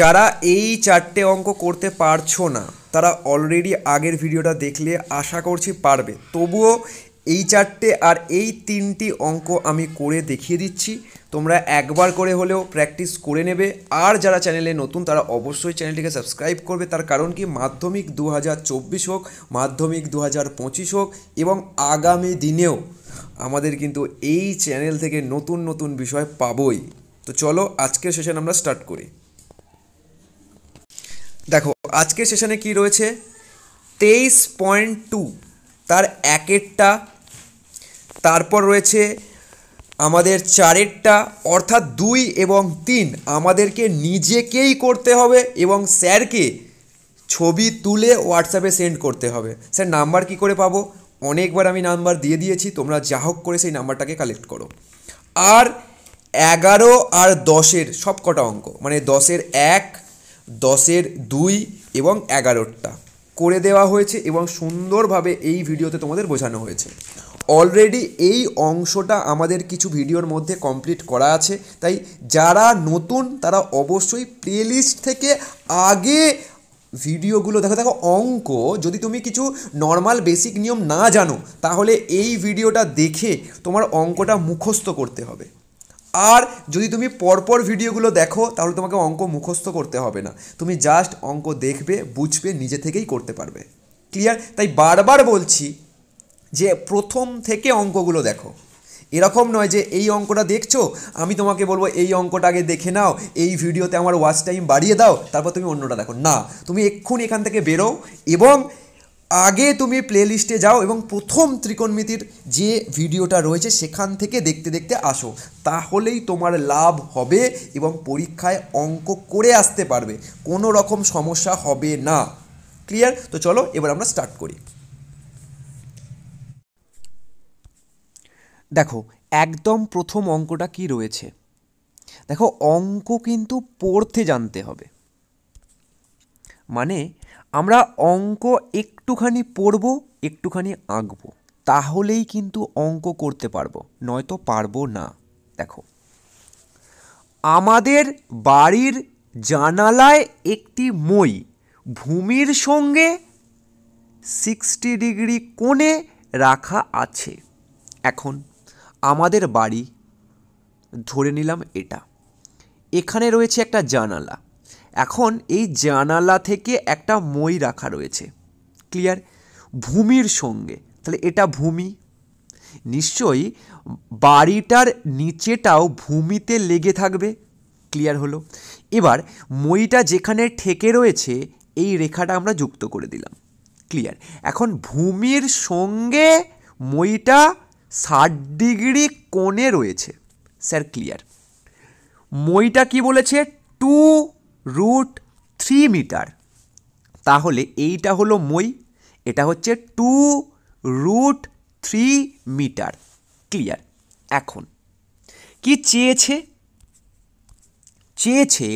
যারা এই চারটে অঙ্ক করতে পারছো না তারা অলরেডি আগের ভিডিওটা দেখলে আশা করছি পারবে। তবুও এই চারটে আর এই তিনটি অঙ্ক আমি করে দেখিয়ে দিচ্ছি, তোমরা একবার করে হলেও প্র্যাকটিস করে নেবে। আর যারা চ্যানেলে নতুন তারা অবশ্যই চ্যানেলটিকে সাবস্ক্রাইব করবে। তার কারণ কি, মাধ্যমিক 2024 হোক, মাধ্যমিক 2025 হোক এবং আগামী দিনেও আমাদের কিন্তু এই চ্যানেল থেকে নতুন নতুন বিষয় পাবোই। তো চলো আজকের সেশন আমরা স্টার্ট করি। দেখো আজকের সেশনে কি রয়েছে, 23.2 তার একেরটা, তারপর রয়েছে আমাদের চারেরটা, অর্থাৎ 2 এবং 3 আমাদেরকে নিজেকেই করতে হবে এবং স্যারকে ছবি তুলে হোয়াটসঅ্যাপে সেন্ড করতে হবে। স্যার নাম্বার কি করে পাবো? অনেকবার আমি নাম্বার দিয়ে দিয়েছি, তোমরা যা হোক করে সেই নাম্বারটাকে কালেক্ট করো। আর 11 আর 10-এর সব কটা অঙ্ক, মানে 10-এর 1, 10-এর 2 এবং 11টা করে দেওয়া হয়েছে এবং সুন্দরভাবে এই ভিডিওতে তোমাদের বোঝানো হয়েছে। অলরেডি এই অংশটা আমাদের কিছু ভিডিওর মধ্যে কমপ্লিট করা আছে, তাই যারা নতুন তারা অবশ্যই প্লেলিস্ট থেকে আগে ভিডিওগুলো দেখো। দেখো অঙ্ক যদি তুমি কিছু নর্মাল বেসিক নিয়ম না জানো তাহলে এই ভিডিওটা দেখে তোমার অঙ্কটা মুখস্থ করতে হবে। আর যদি তুমি পরপর ভিডিওগুলো দেখো তাহলে তোমাকে অঙ্ক মুখস্থ করতে হবে না, তুমি জাস্ট অঙ্ক দেখবে, বুঝবে, নিজে থেকেই করতে পারবে। ক্লিয়ার? তাই বারবার বলছি যে প্রথম থেকে অঙ্কগুলো দেখো। এরকম নয় যে এই অঙ্কটা দেখছো, আমি তোমাকে বলবো এই অঙ্কটা আগে দেখে নাও, এই ভিডিওতে আমার ওয়াচ টাইম বাড়িয়ে দাও, তারপর তুমি অন্যটা দেখো। না, তুমি এক্ষুনি এখান থেকে বেরো এবং আগে তুমি প্লেলিস্টে যাও এবং প্রথম ত্রিকোণমিতির যে ভিডিওটা রয়েছে সেখান থেকে দেখতে দেখতে আসো, তাহলেই তোমার লাভ হবে এবং পরীক্ষায় অঙ্ক করে আসতে পারবে, কোনো রকম সমস্যা হবে না। ক্লিয়ার? তো চলো এবার আমরা স্টার্ট করি। দেখো একদম প্রথম অঙ্কটা কি রয়েছে, দেখো অঙ্ক কিন্তু পড়তে জানতে হবে। মানে আমরা অঙ্ক একটুখানি পড়বো, একটুখানি আঁকবো, তাহলেই কিন্তু অঙ্ক করতে পারবো, নয়তো পারবো না। দেখো আমাদের বাড়ির জানালায় একটি মই ভূমির সঙ্গে 60 ডিগ্রি কোণে রাখা আছে। এখন আমাদের বাড়ি ধরে নিলাম এটা, এখানে রয়েছে একটা জানালা, এখন এই জানালা থেকে একটা মই রাখা রয়েছে। ক্লিয়ার? ভূমির সঙ্গে, তাহলে এটা ভূমি, নিশ্চয়ই বাড়িটার নিচেটাও ভূমিতে লেগে থাকবে। ক্লিয়ার হলো? এবার মইটা যেখানে ঠেকে রয়েছে এই রেখাটা আমরা যুক্ত করে দিলাম। ক্লিয়ার? এখন ভূমির সঙ্গে মইটা 60 ডিগ্রি কোণে রয়েছে। Sir clear? মইটা কি বলেছে? 2√3 মিটার। তাহলে এইটা হলো মই, এটা হচ্ছে 2√3 মিটার। ক্লিয়ার? এখন কি চেয়েছে? চেয়েছে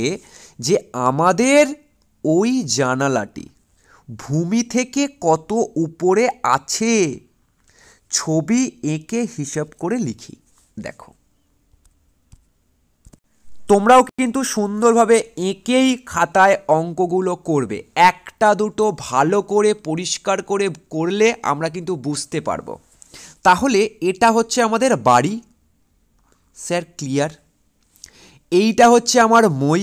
যে আমাদের ওই জানালাটি ভূমি থেকে কত উপরে আছে, ছবি এঁকে হিসাব করে লিখি। দেখো তোমরাও কিন্তু সুন্দরভাবে এঁকেই খাতায় অঙ্কগুলো করবে, একটা দুটো ভালো করে পরিষ্কার করে করলে আমরা কিন্তু বুঝতে পারবো। তাহলে এটা হচ্ছে আমাদের বাড়ি। Sir clear? এইটা হচ্ছে আমার মই।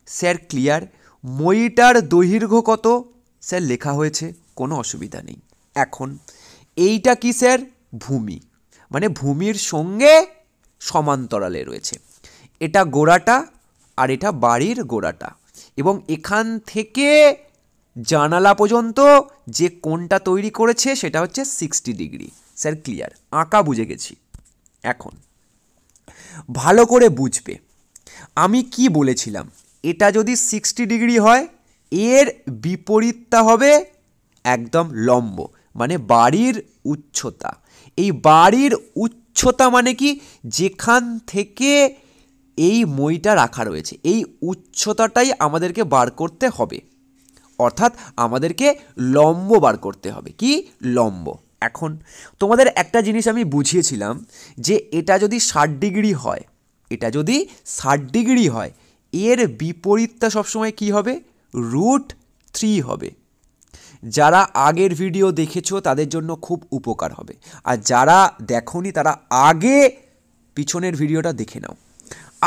Sir clear? মইটার দৈর্ঘ্য কত? স্যার লেখা হয়েছে, কোনো অসুবিধা নেই। এখন এইটা কি স্যার? ভূমি, মানে ভূমির সঙ্গে সমান্তরালে রয়েছে। এটা গোড়াটা আর এটা বাড়ির গোড়াটা, এবং এখান থেকে জানালা পর্যন্ত যে কোণটা তৈরি করেছে সেটা হচ্ছে 60 ডিগ্রি। Sir clear? আঁকা বুঝে গেছি। এখন ভালো করে বুঝবে আমি কি বলেছিলাম, এটা যদি 60 ডিগ্রি হয় এর বিপরীতটা হবে একদম লম্ব, মানে বাড়ির উচ্চতা। এই বাড়ির উচ্চতা মানে কি, যেখান থেকে এই মইটা রাখা রয়েছে এই উচ্চতাটাই আমাদেরকে বার করতে হবে, অর্থাৎ আমাদেরকে লম্ব বার করতে হবে। কি লম্ব? এখন তোমাদের একটা জিনিস আমি বুঝিয়েছিলাম যে এটা যদি 60 ডিগ্রি হয়, এটা যদি 60 ডিগ্রি হয় এর বিপরীতটা সবসময় কি হবে? √3 হবে। যারা আগের ভিডিও দেখেছো তাদের জন্য খুব উপকার হবে, আর যারা দেখোনি তারা আগে পিছনের ভিডিওটা দেখে নাও।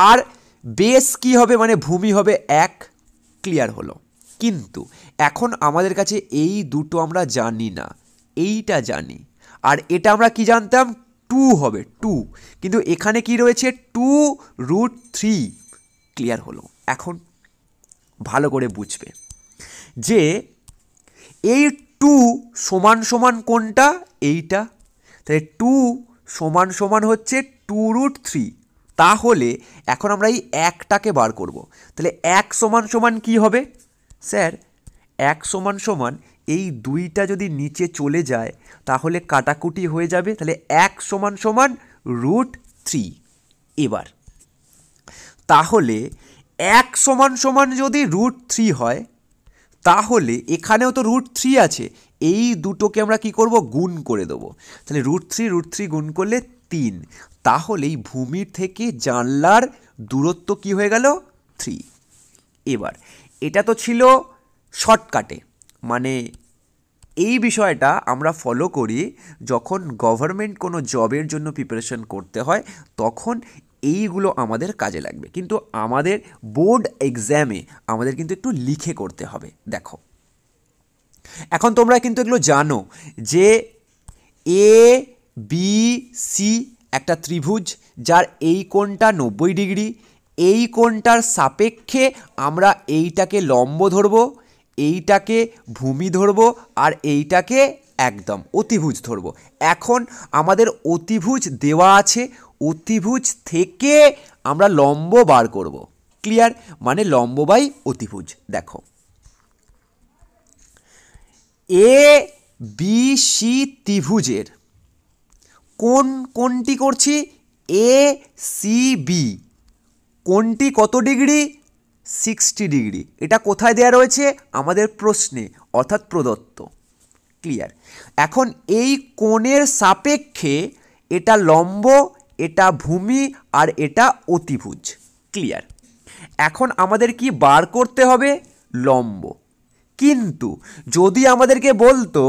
আর বেস কি হবে? মানে ভূমি হবে 1। ক্লিয়ার হলো? কিন্তু এখন আমাদের কাছে এই দুটো আমরা জানি না, এইটা জানি, আর এটা আমরা কি জানতাম? 2 হবে 2, কিন্তু এখানে কি রয়েছে? 2√3। ক্লিয়ার হলো? এখন ভালো করে বুঝবে যে এই 2 সমান সমান কোনটা? এইটা। তাহলে 2 সমান সমান হচ্ছে 2√3। তাহলে এখন আমরা এই একটাকে বার করব। তাহলে 1 সমান সমান কী হবে? স্যার 1 সমান সমান এই 2টা যদি নিচে চলে যায় তাহলে কাটাকুটি হয়ে যাবে। তাহলে 1 সমান সমান √3। এবার তাহলে 1 সমান সমান যদি √3 হয়, তাহলে এখানেও তো √3 আছে, এই দুটোকে আমরা কি করব? গুণ করে দেবো। তাহলে √3 গুণ করলে 3। তাহলে এই ভূমির থেকে জানলার দূরত্ব কি হয়ে গেল? 3। এবার এটা তো ছিল শর্টকাটে, মানে এই বিষয়টা আমরা ফলো করি যখন গভর্নমেন্ট কোনো জবের জন্য প্রিপারেশন করতে হয়, তখন এইগুলো আমাদের কাজে লাগবে। কিন্তু আমাদের বোর্ড এক্সামে আমাদের কিন্তু একটু লিখে করতে হবে। দেখো এখন তোমরা কিন্তু এগুলো জানো যে ABC একটা ত্রিভুজ, যার এই কোণটা 90 ডিগ্রি, এই কোণটার সাপেক্ষে আমরা এইটাকে লম্ব ধরবো, এইটাকে ভূমি ধরবো, আর এইটাকে একদম অতিভুজ ধরবো। এখন আমাদের অতিভুজ দেওয়া আছে, অতিভুজ থেকে আমরা লম্ব বার করব। ক্লিয়ার? মানে লম্ব বাই অতিভুজ। দেখো ABC ত্রিভুজের কোনটি করছি? ACB কোনটি কত ডিগ্রি? 60 ডিগ্রি। এটা কোথায় দেওয়া রয়েছে? আমাদের প্রশ্নে, অর্থাৎ প্রদত্ত। ক্লিয়ার? এখন এই কোণের সাপেক্ষে এটা লম্ব, এটা ভূমি, আর এটা অতিভুজ। ক্লিয়ার? এখন আমাদের কি বার করতে হবে? লম্ব। কিন্তু যদি আমাদেরকে বলতো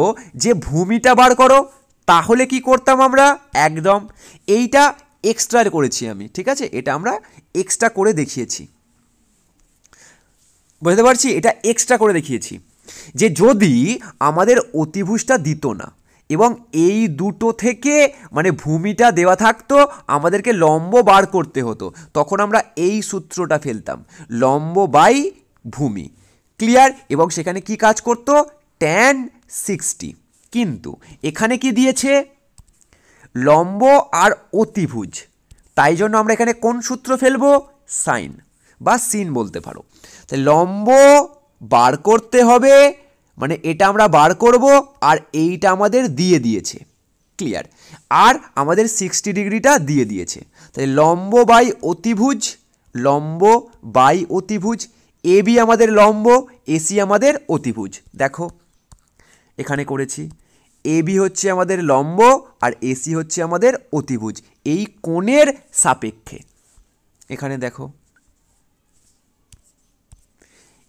যে ভূমিটা বার করো, তাহলে কি করতাম আমরা? একদম এইটা এক্সট্রা করেছি আমি, ঠিক আছে? এটা আমরা এক্সট্রা করে দেখিয়েছি, বুঝতে পারছি? এটা এক্সট্রা করে দেখিয়েছি যে যদি আমাদের অতিভুজটা দিত না এবং এই দুটো থেকে মানে ভূমিটা দেওয়া থাকতো, আমাদেরকে লম্ব বার করতে হতো, তখন আমরা এই সূত্রটা ফেলতাম, লম্ব বাই ভূমি। ক্লিয়ার? এবং সেখানে কি কাজ করতো? tan 60। কিন্তু এখানে কি দিয়েছে? লম্ব আর অতিভুজ, তাই জন্য আমরা এখানে কোন সূত্র ফেলবো? সাইন বা সিন বলতে পারো। তাই লম্ব বার করতে হবে, মানে এটা আমরা বার করব, আর এইটা আমাদের দিয়ে দিয়েছে। ক্লিয়ার? আর আমাদের 60 ডিগ্রিটা দিয়ে দিয়েছে। তাই লম্ব বাই অতিভুজ, লম্ব বাই অতিভুজ। AB আমাদের লম্ব, AC আমাদের অতিভুজ। দেখো এখানে করেছি, AB হচ্ছে আমাদের লম্ব আর AC হচ্ছে আমাদের অতিভুজ এই কোণের সাপেক্ষে। এখানে দেখো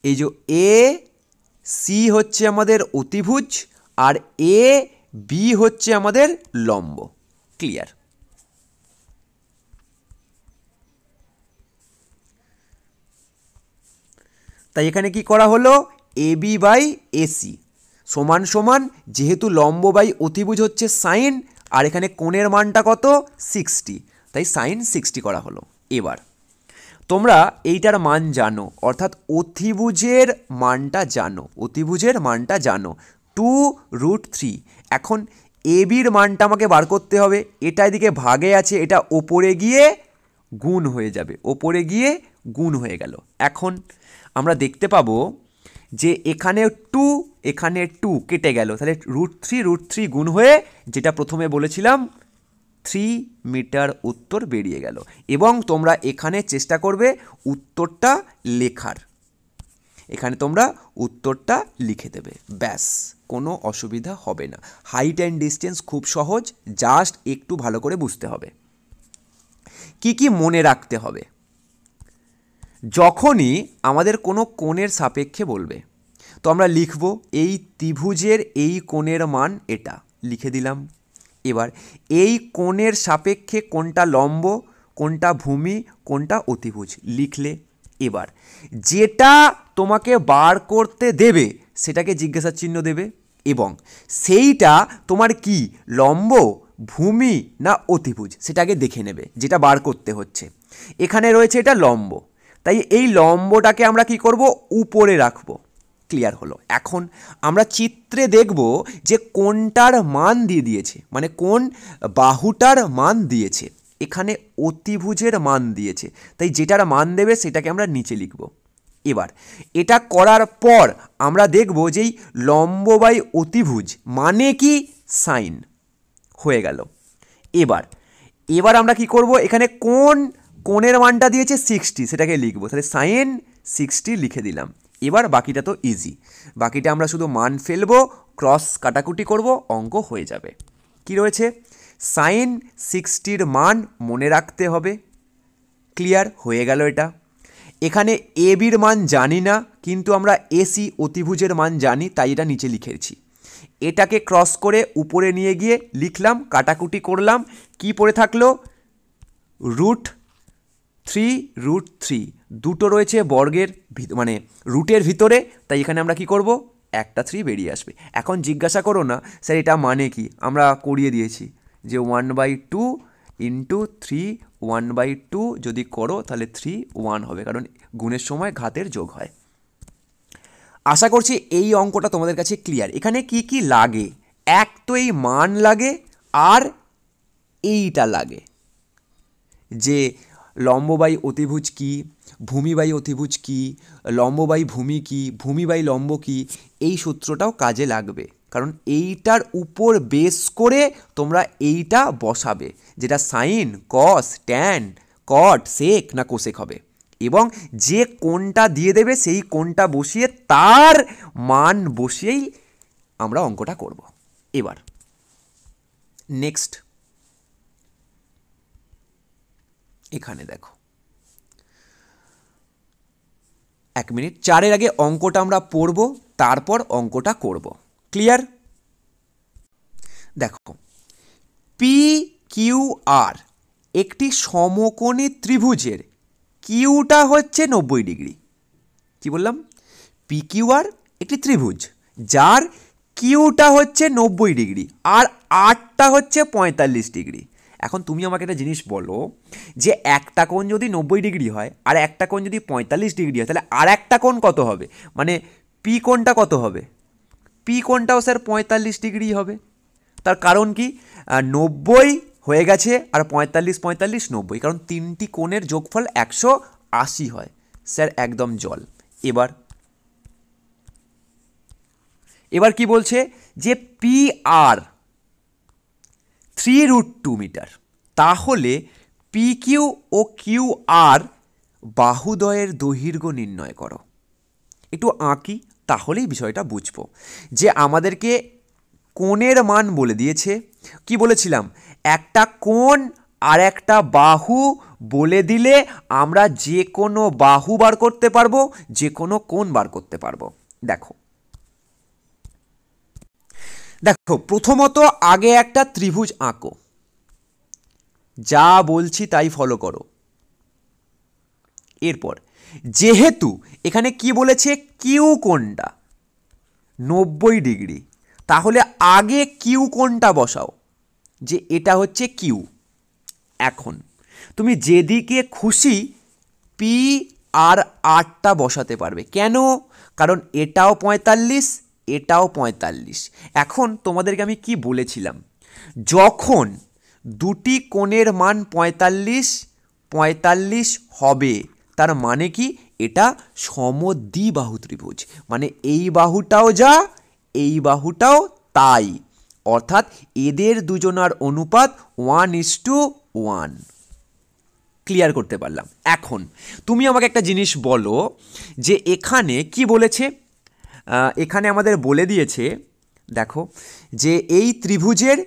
এই যে AC হচ্ছে আমাদের অতিভুজ আর AB হচ্ছে আমাদের লম্ব। ক্লিয়ার? তাই এখানে কি করা হলো? AB বাই AC সমান সমান, যেহেতু লম্ব বাই অতিভুজ হচ্ছে সাইন, আর এখানে কোণের মানটা কত? 60, তাই সাইন 60 করা হলো। এবার তোমরা এইটার মান জানো, অর্থাৎ অতিভুজের মানটা জানো, অতিভুজের মানটা জানো 2√3। এখন ABর মানটা আমাকে বার করতে হবে। এটা এদিকে ভাগে আছে, এটা ওপরে গিয়ে গুণ হয়ে যাবে, ওপরে গিয়ে গুণ হয়ে গেল। এখন আমরা দেখতে পাবো যে এখানে 2 এখানে 2 কেটে গেল, তাহলে √3 গুণ হয়ে যেটা প্রথমে বলেছিলাম 3 মিটার উত্তর বেরিয়ে গেল। এবং তোমরা এখানে চেষ্টা করবে উত্তরটা লেখার, এখানে তোমরা উত্তরটা লিখে দেবে, ব্যাস, কোনো অসুবিধা হবে না। হাইট অ্যান্ড ডিস্টেন্স খুব সহজ, জাস্ট একটু ভালো করে বুঝতে হবে। কি কি মনে রাখতে হবে? যখনই আমাদের কোনো কোণের সাপেক্ষে বলবে, তো আমরা লিখব এই ত্রিভুজের এই কোণের মান এটা, লিখে দিলাম। এবার এই কোণের সাপেক্ষে কোনটা লম্ব, কোনটা ভূমি, কোনটা অতিভুজ লিখলে। এবার যেটা তোমাকে বার করতে দেবে সেটাকে জিজ্ঞাসা চিহ্ন দেবে, এবং সেইটা তোমার কি লম্ব, ভূমি না অতিভুজ সেটাকে দেখে নেবে, যেটা বার করতে হচ্ছে। এখানে রয়েছে এটা লম্ব, তাই এই লম্বটাকে আমরা কি করব, উপরে রাখবো। ক্লিয়ার হলো। এখন আমরা চিত্রে দেখব যে কোনটার মান দিয়ে দিয়েছে, মানে কোন বাহুটার মান দিয়েছে। এখানে অতিভুজের মান দিয়েছে, তাই যেটার মান দেবে সেটাকে আমরা নিচে লিখব। এবার এটা করার পর আমরা দেখব যেই লম্ব বাই অতিভুজ মানে কি সাইন হয়ে গেল। এবার এবার আমরা কি করব, এখানে কোন কোণের মানটা দিয়েছে 60, সেটাকে লিখব, তাহলে সাইন 60 লিখে দিলাম। এবার বাকিটা তো ইজি, বাকিটা আমরা শুধু মান ফেলবো, ক্রস কাটাকুটি করব, অঙ্ক হয়ে যাবে। কি রয়েছে, সাইন 60-র মান মনে রাখতে হবে। ক্লিয়ার হয়ে গেল এটা। এখানে এ বির মান জানি না, কিন্তু আমরা এসি অতিভুজের মান জানি, তাই এটা নিচে লিখেছি। এটাকে ক্রস করে উপরে নিয়ে গিয়ে লিখলাম, কাটাকুটি করলাম, কি পড়ে থাকলো, √3 দুটো রয়েছে বর্গের মানে রুটের ভিতরে, তাই এখানে আমরা কি করব, একটা 3 বেরিয়ে আসবে। এখন জিজ্ঞাসা করো না স্যার এটা মানে কি, আমরা করিয়ে দিয়েছি যে 1/2 ইন্টু 3, 1/2 যদি করো তাহলে 3 1 হবে, কারণ গুণের সময় ঘাতের যোগ হয়। আশা করছি এই অঙ্কটা তোমাদের কাছে ক্লিয়ার। এখানে কি কি লাগে, এক তো এই মান লাগে, আর এইটা লাগে যে লম্ব বাই অতিভুজ কি, ভূমি বাই অতিভুজ কি, লম্ব বাই ভূমি কি, ভূমি বাই লম্ব কি, এই সূত্রটাও কাজে লাগবে, কারণ এইটার উপর বেস করে তোমরা এইটা বসাবে, যেটা সাইন, কস, ট্যান, কট, সেক না কোসেক হবে, এবং যে কোণটা দিয়ে দেবে সেই কোণটা বসিয়ে তার মান বসিয়েই আমরা অঙ্কটা করব। এবার নেক্সট এখানে দেখো, 1 মিনিট, 4-এর আগে অঙ্কটা আমরা পড়ব, তারপর অঙ্কটা করব। ক্লিয়ার? দেখো, পি কিউ আর একটি সমকোণী ত্রিভুজের কিউটা হচ্ছে 90 ডিগ্রি। কি বললাম, পি কিউ আর একটি ত্রিভুজ যার কিউটা হচ্ছে 90 ডিগ্রি আর আরটা হচ্ছে 45 ডিগ্রি। এখন তুমি আমাকে একটা জিনিস বলো, যে একটা কোণ যদি 90 ডিগ্রি হয় আর একটা কোণ যদি 45 ডিগ্রি হয়, তাহলে আর একটা কোণ কত হবে, মানে পি কোণটা কত হবে, পি কোণটাও স্যার 45 ডিগ্রি হবে। তার কারণ কি, 90 হয়ে গেছে আর 45 45 90, কারণ তিনটি কোণের যোগফল 180 হয়। স্যার একদম জল। এবার কি বলছে, যে পি আর 3√2 মিটার, তাহলে P Q O Q R বাহুদ্বয়ের দৈর্ঘ্য নির্ণয় করো। একটু আঁকি, তাহলেই বিষয়টা বুঝবো। যে আমাদেরকে কোণের মান বলে দিয়েছে, কি বলেছিলাম, একটা কোণ আর একটা বাহু বলে দিলে আমরা যে কোনো বাহু বার করতে পারবো, যে কোনো কোণ বার করতে পারবো। দেখো দেখো প্রথমত আগে একটা ত্রিভুজ আঁকো, যা বলছি তাই ফলো করো। এরপর যেহেতু এখানে কি বলেছে, কিউ কোণটা 90 ডিগ্রি, তাহলে আগে কিউ কোণটা বসাও, যে এটা হচ্ছে কিউ। এখন তুমি যেদিকে খুশি পি আর আরটা বসাতে পারবে, কেন, কারণ এটাও 45, এটাও 45। এখন তোমাদেরকে আমি কি বলেছিলাম, যখন দুটি কোণের মান 45 45 হবে, তার মানে কি, এটা সমদ্বিবাহু ত্রিভুজ, মানে এই বাহুটাও যা এই বাহুটাও তাই, অর্থাৎ এদের দুজনার অনুপাত 1:1। ক্লিয়ার করতে পারলাম। এখন তুমি আমাকে একটা জিনিস বলো, যে এখানে কি বলেছে, এখানে আমাদের বলে দিয়েছে, দেখো, যে এই ত্রিভুজের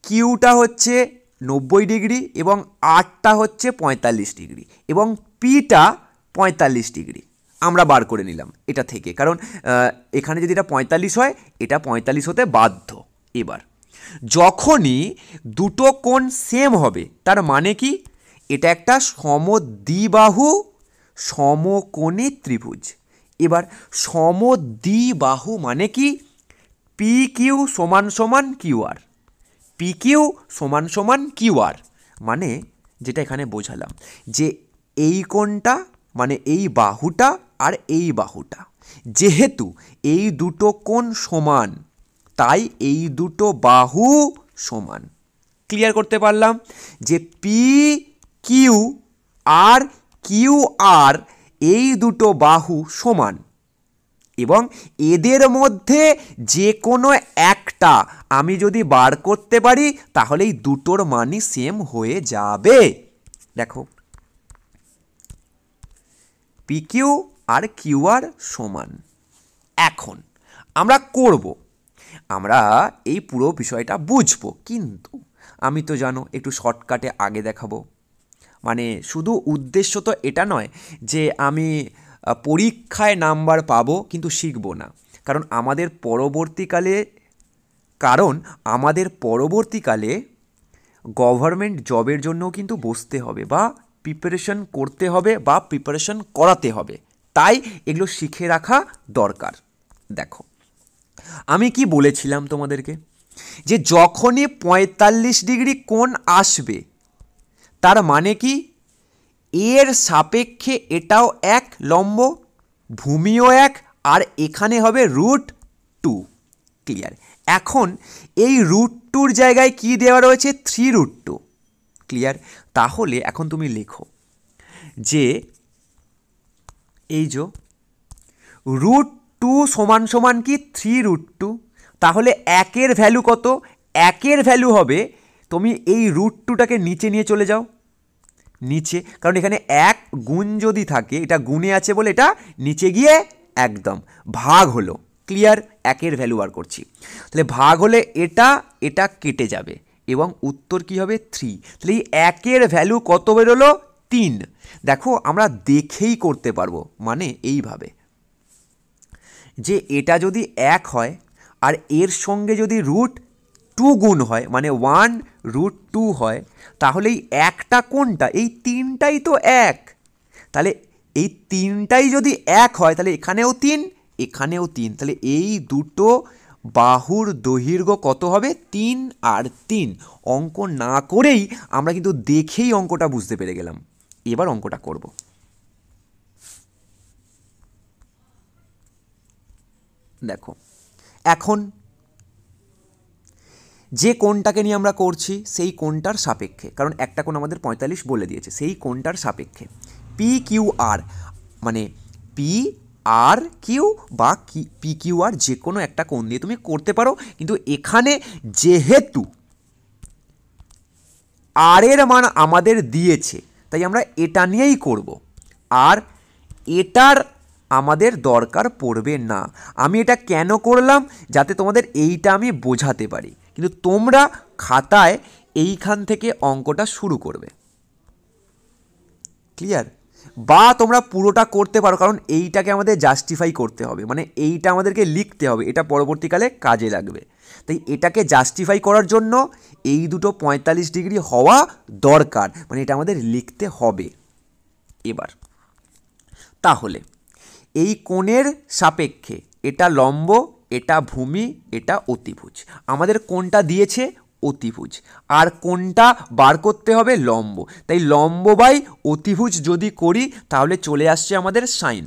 কিউটা হচ্ছে 90 ডিগ্রি এবং আরটা হচ্ছে 45 ডিগ্রি এবং পিটা 45 ডিগ্রি আমরা বার করে নিলাম এটা থেকে, কারণ এখানে যদি এটা 45 হয়, এটা 45 হতে বাধ্য। এবার যখনই দুটো কোণ সেম হবে, তার মানে কি এটা একটা সমদ্বিবাহু সমকোণী ত্রিভুজ। এবার সমদ্বিবাহু মানে কি, পি কিউ সমান সমান কিউ আর, পি কিউ সমান সমান কিউ আর, মানে যেটা এখানে বোঝালাম যে এই কোণটা মানে এই বাহুটা আর এই বাহুটা, যেহেতু এই দুটো কোণ সমান, তাই এই দুটো বাহু সমান। ক্লিয়ার করতে পারলাম যে P Q R Q R এই দুটো বাহু সমান, এবং এদের মধ্যে যে কোনো একটা আমি যদি বার করতে পারি, তাহলে এই দুটোর মানই সেম হয়ে যাবে। দেখো P Q R Q R সমান। এখন আমরা করব, আমরা এই পুরো বিষয়টা বুঝবো, কিন্তু আমি তো জানো একটু শর্টকাটে আগে দেখাবো। মানে শুধু উদ্দেশ্য তো এটা নয় যে আমি পরীক্ষায় নাম্বার পাবো কিন্তু শিখবো না, কারণ আমাদের পরবর্তীকালে গভর্নমেন্ট জবের জন্যও কিন্তু বসতে হবে বা প্রিপারেশন করতে হবে বা প্রিপারেশন করাতে হবে, তাই এগুলো শিখে রাখা দরকার। দেখো আমি কি বলেছিলাম তোমাদেরকে, যে যখনই 45 ডিগ্রি কোণ আসবে, তার মানে কি এর সাপেক্ষে এটাও এক লম্ব, ভূমিও এক, আর এখানে হবে √2। ক্লিয়ার? এখন এই √2-র জায়গায় কি দেওয়া রয়েছে, 3√2। ক্লিয়ার? তাহলে এখন তুমি লেখো যে এই যে √2 সমান সমান কি 3√2। তাহলে একের ভ্যালু কত, একের ভ্যালু হবে, তুমি এই √2টাকে নিচে নিয়ে চলে যাও, নিচে, কারণ এখানে এক গুণ যদি থাকে, এটা গুণে আছে বলে এটা নিচে গিয়ে একদম ভাগ হলো। ক্লিয়ার? একের ভ্যালু বার করছি, তাহলে ভাগ হলে এটা এটা কেটে যাবে এবং উত্তর কি হবে 3। তাহলে এই একের ভ্যালু কত বেরোলো, 3। দেখো আমরা দেখেই করতে পারবো, মানে এইভাবে যে এটা যদি 1 হয় আর এর সঙ্গে যদি √2 গুণ হয়, মানে 1√2 হয়, তাহলে এই একটা কোনটা, এই 3টাই তো 1। তাহলে এই 3টাই যদি 1 হয়, তাহলে এখানেও 3, এখানেও 3, তাহলে এই দুটো বাহুর দৈর্ঘ্য কত হবে, 3 আর 3। অঙ্ক না করেই আমরা কিন্তু দেখেই অঙ্কটা বুঝতে পেরে গেলাম। এবার অঙ্কটা করব। দেখো এখন যে কোণটাকে নিয়ে আমরা করছি সেই কোণটার সাপেক্ষে, কারণ একটা কোণ আমাদের 45 বলে দিয়েছে, সেই কোণটার সাপেক্ষে পি কিউ আর, মানে পি আর কিউ বা পি কিউ আর যে কোনো একটা কোণ দিয়ে তুমি করতে পারো, কিন্তু এখানে যেহেতু আর এর মান আমাদের দিয়েছে, তাই আমরা এটা নিয়েই করব, আর এটার আমাদের দরকার পড়বে না। আমি এটা কেন করলাম, যাতে তোমাদের এইটা আমি বোঝাতে পারি, কিন্তু তোমরা খাতায় এইখান থেকে অঙ্কটা শুরু করবে। ক্লিয়ার? বা তোমরা পুরোটা করতে পারো, কারণ এইটাকে আমাদের জাস্টিফাই করতে হবে, মানে এইটা আমাদেরকে লিখতে হবে, এটা পরবর্তীকালে কাজে লাগবে। তাই এটাকে জাস্টিফাই করার জন্য এই দুটো 45 ডিগ্রি হওয়া দরকার, মানে এটা আমাদের লিখতে হবে। এবার তাহলে এই কোণের সাপেক্ষে এটা লম্ব, এটা ভূমি, এটা অতিভুজ। আমাদের কোণটা দিয়েছে অতিভুজ, আর কোণটা বার করতে হবে লম্ব, তাই লম্ব বাই অতিভুজ যদি করি তাহলে চলে আসছে আমাদের সাইন,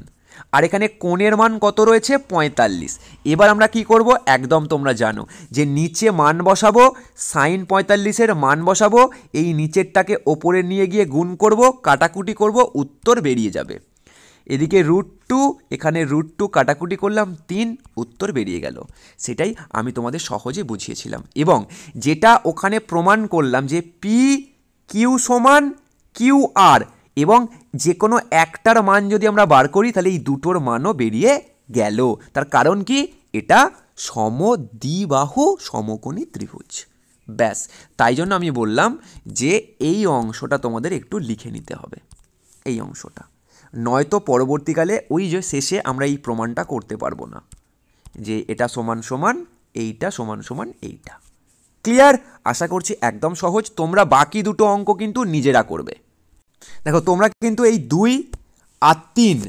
আর এখানে কোণের মান কত রয়েছে, 45। এবার আমরা কি করব, একদম তোমরা জানো যে নিচে মান বসাবো, সাইন 45-এর মান বসাবো, এই নিচেরটাকে ওপরে নিয়ে গিয়ে গুণ করব, কাটাকুটি করব, উত্তর বেরিয়ে যাবে। এদিকে √2, এখানে √2 কাটাকুটি করলাম, 3, উত্তর বেরিয়ে গেল। সেটাই আমি তোমাদের সহজে বুঝিয়েছিলাম, এবং যেটা ওখানে প্রমাণ করলাম যে পি কিউ সমান কিউ আর, এবং যে কোনো একটার মান যদি আমরা বার করি তাহলে এই দুটোর মানও বেরিয়ে গেল। তার কারণ কি, এটা সমদ্বিবাহু সমকোণী ত্রিভুজ। ব্যাস, তাই জন্য আমি বললাম যে এই অংশটা তোমাদের একটু লিখে নিতে হবে, এই অংশটা, নয়তো পরবর্তীকালে ওই যে শেষে আমরা এই প্রমাণটা করতে পারবো না যে এটা সমান সমান এইটা সমান সমান এইটা। ক্লিয়ার? আশা করছি একদম সহজ। তোমরা বাকি দুটো অঙ্ক কিন্তু নিজেরা করবে। দেখো তোমরা কিন্তু এই 2 আর 3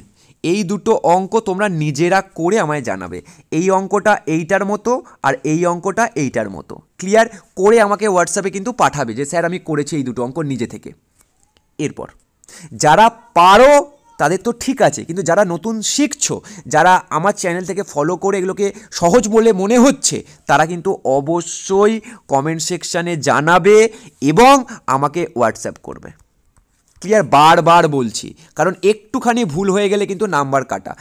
এই দুটো অঙ্ক তোমরা নিজেরা করে আমায় জানাবে। এই অঙ্কটা এইটার মতো আর এই অঙ্কটা এইটার মতো। ক্লিয়ার? করে আমাকে হোয়াটসঅ্যাপে কিন্তু পাঠাবে যে স্যার আমি করেছি এই দুটো অঙ্ক নিজে থেকে। এরপর যারা পারো তাদের তো ঠিক আছে, কিন্তু যারা নতুন শিখছো, যারা আমার চ্যানেল থেকে ফলো করে এগুলোকে সহজ বলে মনে হচ্ছে, তারা কিন্তু অবশ্যই কমেন্ট সেকশানে জানাবে এবং আমাকে হোয়াটসঅ্যাপ করবে। ক্লিয়ার? বারবার বলছি, কারণ একটুখানি ভুল হয়ে গেলে কিন্তু নাম্বার কাটা।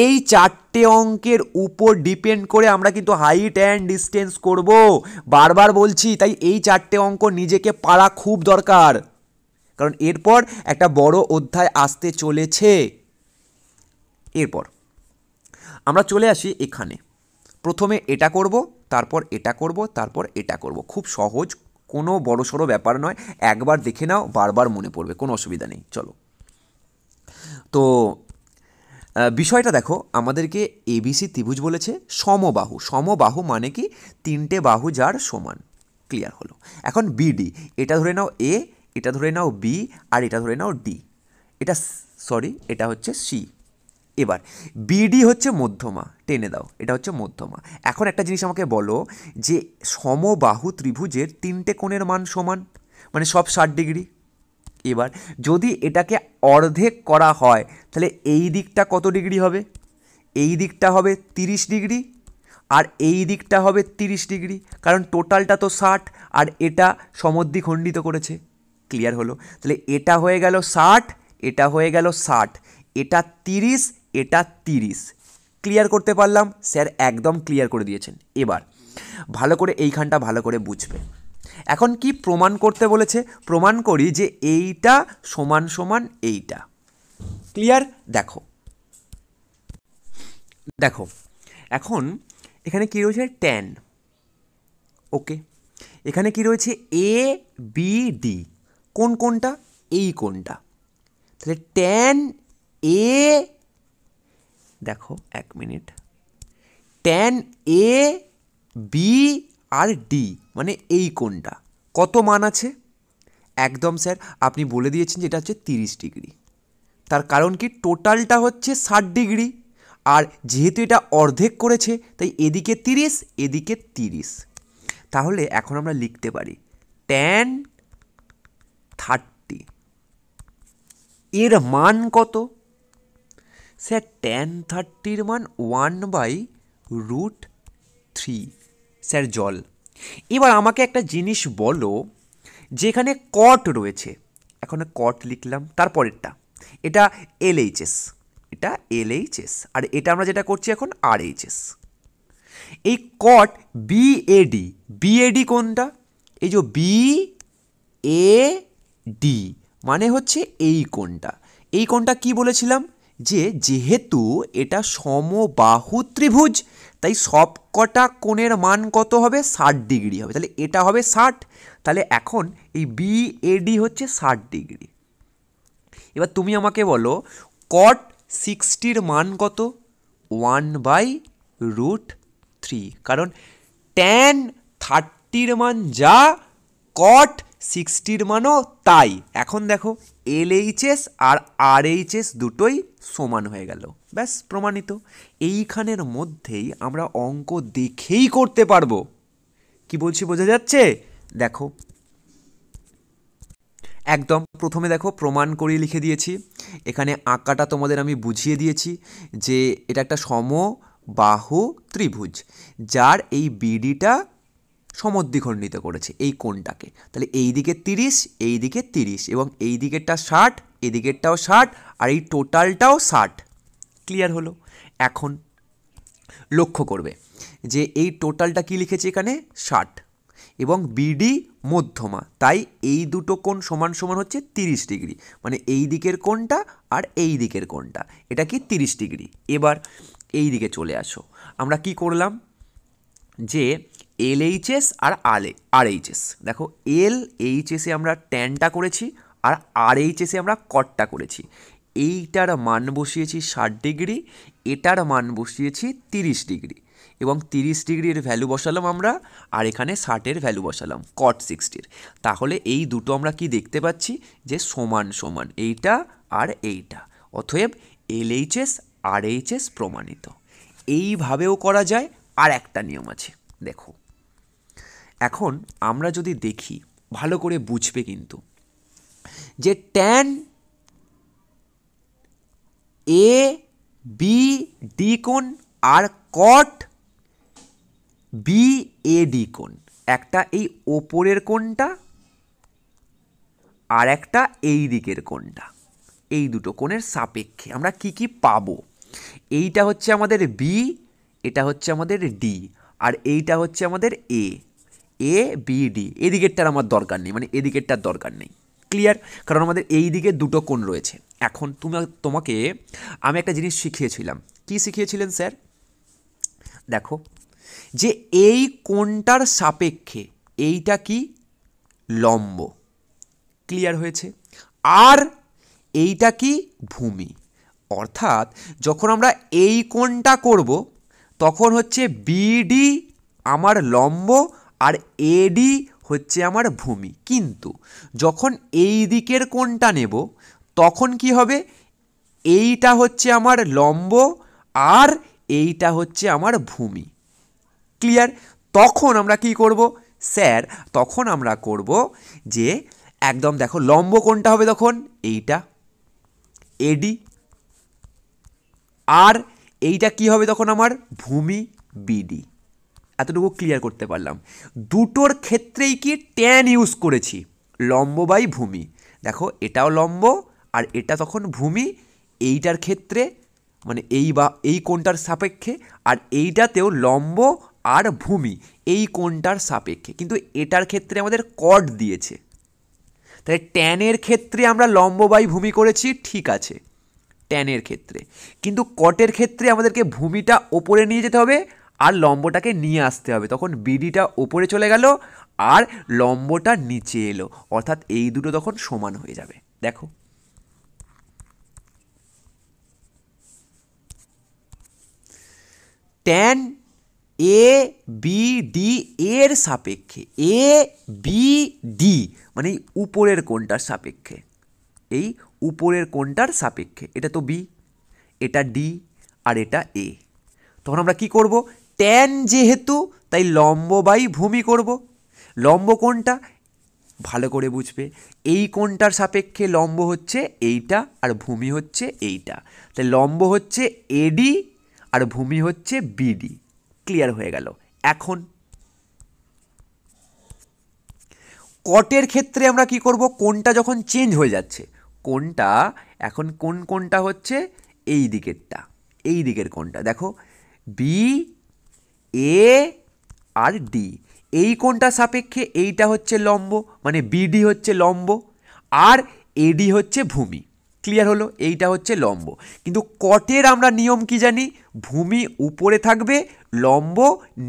এই 4টে অঙ্কের উপর ডিপেন্ড করে আমরা কিন্তু হাইট অ্যান্ড ডিস্টেন্স করব। বারবার বলছি, তাই এই 4টে অঙ্ক নিজেকে পারা খুব দরকার, কারণ এরপর একটা বড় অধ্যায় আসতে চলেছে। এরপর আমরা চলে আসি এখানে। প্রথমে এটা করব, তারপর এটা করব, তারপর এটা করব। খুব সহজ, কোনো বড়সড় ব্যাপার নয়। একবার দেখে নাও, বারবার মনে পড়বে, কোনো অসুবিধা নেই। চলো, তো বিষয়টা দেখো, আমাদেরকে এবিসি ত্রিভুজ বলেছে সমবাহু। সমবাহু মানে কি? 3টে বাহু যার সমান। ক্লিয়ার হলো? এখন বিডি, এটা ধরে নাও এ, এটা ধরে নাও বি, আর এটা ধরে নাও ডি। এটা এটা হচ্ছে সি। এবার বিডি হচ্ছে মধ্যমা, টেনে দাও, এটা হচ্ছে মধ্যমা। এখন একটা জিনিস আমাকে বলো যে সমবাহু ত্রিভুজের 3টে কোণের মান সমান, মানে সব 60 ডিগ্রি। এবার যদি এটাকে অর্ধেক করা হয় তাহলে এই দিকটা কত ডিগ্রি হবে? এই দিকটা হবে 30 ডিগ্রি আর এই দিকটা হবে 30 ডিগ্রি, কারণ টোটালটা তো 60 আর এটা সমদ্বিখণ্ডিত করেছে। ক্লিয়ার হলো? তাহলে এটা হয়ে গেল 60, এটা হয়ে গেল 60, এটা 30, এটা 30। ক্লিয়ার করতে পারলাম? স্যার একদম ক্লিয়ার করে দিয়েছেন। এবার ভালো করে এইখানটা ভালো করে বুঝবে। এখন কি প্রমাণ করতে বলেছে? প্রমাণ করি যে এইটা সমান সমান এইটা। ক্লিয়ার? দেখো দেখো এখন এখানে কি রয়েছে? ট্যান। ওকে, এখানে কি রয়েছে? A B D. কোনটা? এই কোনটা। তাহলে ট্যান এ, দেখো 1 মিনিট, ট্যান এ বি আর ডি মানে এই কোনটা কত মান আছে? একদম স্যার আপনি বলে দিয়েছেন যে এটা হচ্ছে 30 ডিগ্রি। তার কারণ কি? টোটালটা হচ্ছে 60 ডিগ্রি, আর যেহেতু এটা অর্ধেক করেছে তাই এদিকে 30, এদিকে 30। তাহলে এখন আমরা লিখতে পারি ট্যান 30 এর মান কত? স্যার ট্যান 30-র মান 1/√3। স্যার জল। এবার আমাকে একটা জিনিস বলো, যেখানে কট রয়েছে, এখন কট লিখলাম, তারপরেরটা এটা এলএইচএস, এটা এলএইচএস, আর এটা আমরা যেটা করছি এখন আরএইচএস। এই কট বিএডি, বিএডি কোনটা? এই যে বিএডি মানে হচ্ছে এই কোণটা। এই কোণটা কি বলেছিলাম? যে যেহেতু এটা সমবাহু ত্রিভুজ তাই সবকটা কোণের মান কত হবে? 60 ডিগ্রি হবে। তাহলে এটা হবে 60। তাহলে এখন এই বিএডি হচ্ছে 60 ডিগ্রি। এবার তুমি আমাকে বলো কট 60-র মান কত? 1/√3, কারণ ট্যান 30-র মান যা, কট 60-র মানও তাই। এখন দেখো এলএইচএস আর আরএইচএস দুটোই সমান হয়ে গেল, ব্যাস প্রমাণিত। এইখানের মধ্যেই আমরা অঙ্ক দেখেই করতে পারবো। কি বলছি বোঝা যাচ্ছে? দেখো একদম প্রথমে দেখো প্রমাণ করিয়ে লিখে দিয়েছি। এখানে আঁকাটা তোমাদের আমি বুঝিয়ে দিয়েছি যে এটা একটা সমবাহু ত্রিভুজ যার এই বিডিটা সমদ্বিখণ্ডিত করেছে এই কোণটাকে। তাহলে এই দিকে 30, এই দিকে 30, এবং এই দিকেরটা 60, এদিকেরটাও 60, আর এই টোটালটাও 60। ক্লিয়ার হলো? এখন লক্ষ্য করবে যে এই টোটালটা কি লিখেছি এখানে? 60, এবং বিডি মধ্যমা, তাই এই দুটো কোণ সমান সমান হচ্ছে 30 ডিগ্রি, মানে এই দিকের কোণটা আর এই দিকের কোণটা, এটা কি 30 ডিগ্রি। এবার এই দিকে চলে আসো। আমরা কি করলাম যে এলএইচএস আর আরএইচএস, দেখো এলএইচএসে আমরা ট্যানটা করেছি আর আরএইচএসে আমরা কটটা করেছি। এইটার মান বসিয়েছি 60 ডিগ্রি, এটার মান বসিয়েছি 30 ডিগ্রি, এবং 30 ডিগ্রির ভ্যালু বসালাম আমরা, আর এখানে 60-এর ভ্যালু বসালাম cot 60-র। তাহলে এই দুটো আমরা কি দেখতে পাচ্ছি যে সমান সমান, এইটা আর এইটা। অতএব LHS RHS প্রমাণিত। এইভাবেও করা যায়। আর একটা নিয়ম আছে, দেখো এখন আমরা যদি দেখি ভালো করে বুঝবে কিন্তু, যে tan ABD কোণ আর cot BAD কোণ, একটা এই ওপরের কোণটা আর একটা এই দিকের কোণটা, এই দুটো কোণের সাপেক্ষে আমরা কি কি পাবো। এইটা হচ্ছে আমাদের B, এটা হচ্ছে আমাদের D, আর এইটা হচ্ছে আমাদের ABD। এদিকেরটার আমার দরকার নেই, মানে এদিকেরটার দরকার নেই। ক্লিয়ার? কারণ আমাদের এই দিকে দুটো কোণ রয়েছে। এখন তোমাকে আমি একটা জিনিস শিখিয়েছিলাম। কি শিখিয়েছিলেন স্যার? দেখো যে এই কোণটার সাপেক্ষে এইটা কি লম্ব। ক্লিয়ার হয়েছে? আর এইটা কি ভূমি। অর্থাৎ যখন আমরা এই কোণটা করব তখন হচ্ছে বিডি আমার লম্ব আর এডি হচ্ছে আমার ভূমি। কিন্তু যখন এই দিকের কোণটা নেব তখন কি হবে, এইটা হচ্ছে আমার লম্ব আর এইটা হচ্ছে আমার ভূমি। ক্লিয়ার? তখন আমরা কি করব স্যার? তখন আমরা করব যে একদম দেখো লম্ব কোণটা হবে তখন এইটা এডি, আর এইটা কি হবে তখন আমার ভূমি বিডি। এতটুকু ক্লিয়ার করতে পারলাম। দুটোর ক্ষেত্রেই কি ট্যান ইউজ করেছি, লম্ব বাই ভূমি। দেখো এটাও লম্ব আর এটা তখন ভূমি, এইটার ক্ষেত্রে মানে এই কোণটার সাপেক্ষে, আর এইটাতেও লম্ব আর ভূমি এই কোণটার সাপেক্ষে। কিন্তু এটার ক্ষেত্রে আমাদের কট দিয়েছে, তাই ট্যানের ক্ষেত্রে আমরা লম্ব বাই ভূমি করেছি, ঠিক আছে ট্যানের ক্ষেত্রে। কিন্তু কটের ক্ষেত্রে আমাদেরকে ভূমিটা ওপরে নিয়ে যেতে হবে আর লম্বটাকে নিয়ে আসতে হবে, তখন বিডিটা ওপরে চলে গেল আর লম্বটা নিচে এলো, অর্থাৎ এই দুটো তখন সমান হয়ে যাবে। দেখো ট্যান ABD এর সাপেক্ষে, ABD মানে উপরের কোণটার সাপেক্ষে, এই উপরের কোণটার সাপেক্ষে, এটা তো বি, এটা ডি আর এটা এ। তখন আমরা কি করব, ট্যান যেহেতু তাই লম্ব বাই ভূমি করব। লম্ব কোণটা ভালো করে বুঝবে, এই কোণটার সাপেক্ষে লম্ব হচ্ছে এইটা আর ভূমি হচ্ছে এইটা, তাই লম্ব হচ্ছে এডি আর ভূমি হচ্ছে বিডি। ক্লিয়ার হয়ে গেল। এখন কটের ক্ষেত্রে আমরা কি করব, কোণটা যখন চেঞ্জ হয়ে যাচ্ছে, কোণটা এখন কোণটা হচ্ছে এই দিকেরটা, এই দিকের কোণটা দেখো বি এ আর ডি, এই কোণটার সাপেক্ষে এইটা হচ্ছে লম্ব, মানে বিডি হচ্ছে লম্ব আর এডি হচ্ছে ভূমি। ক্লিয়ার হলো? এইটা হচ্ছে লম্ব। কিন্তু কটের আমরা নিয়ম কি জানি, ভূমি উপরে থাকবে লম্ব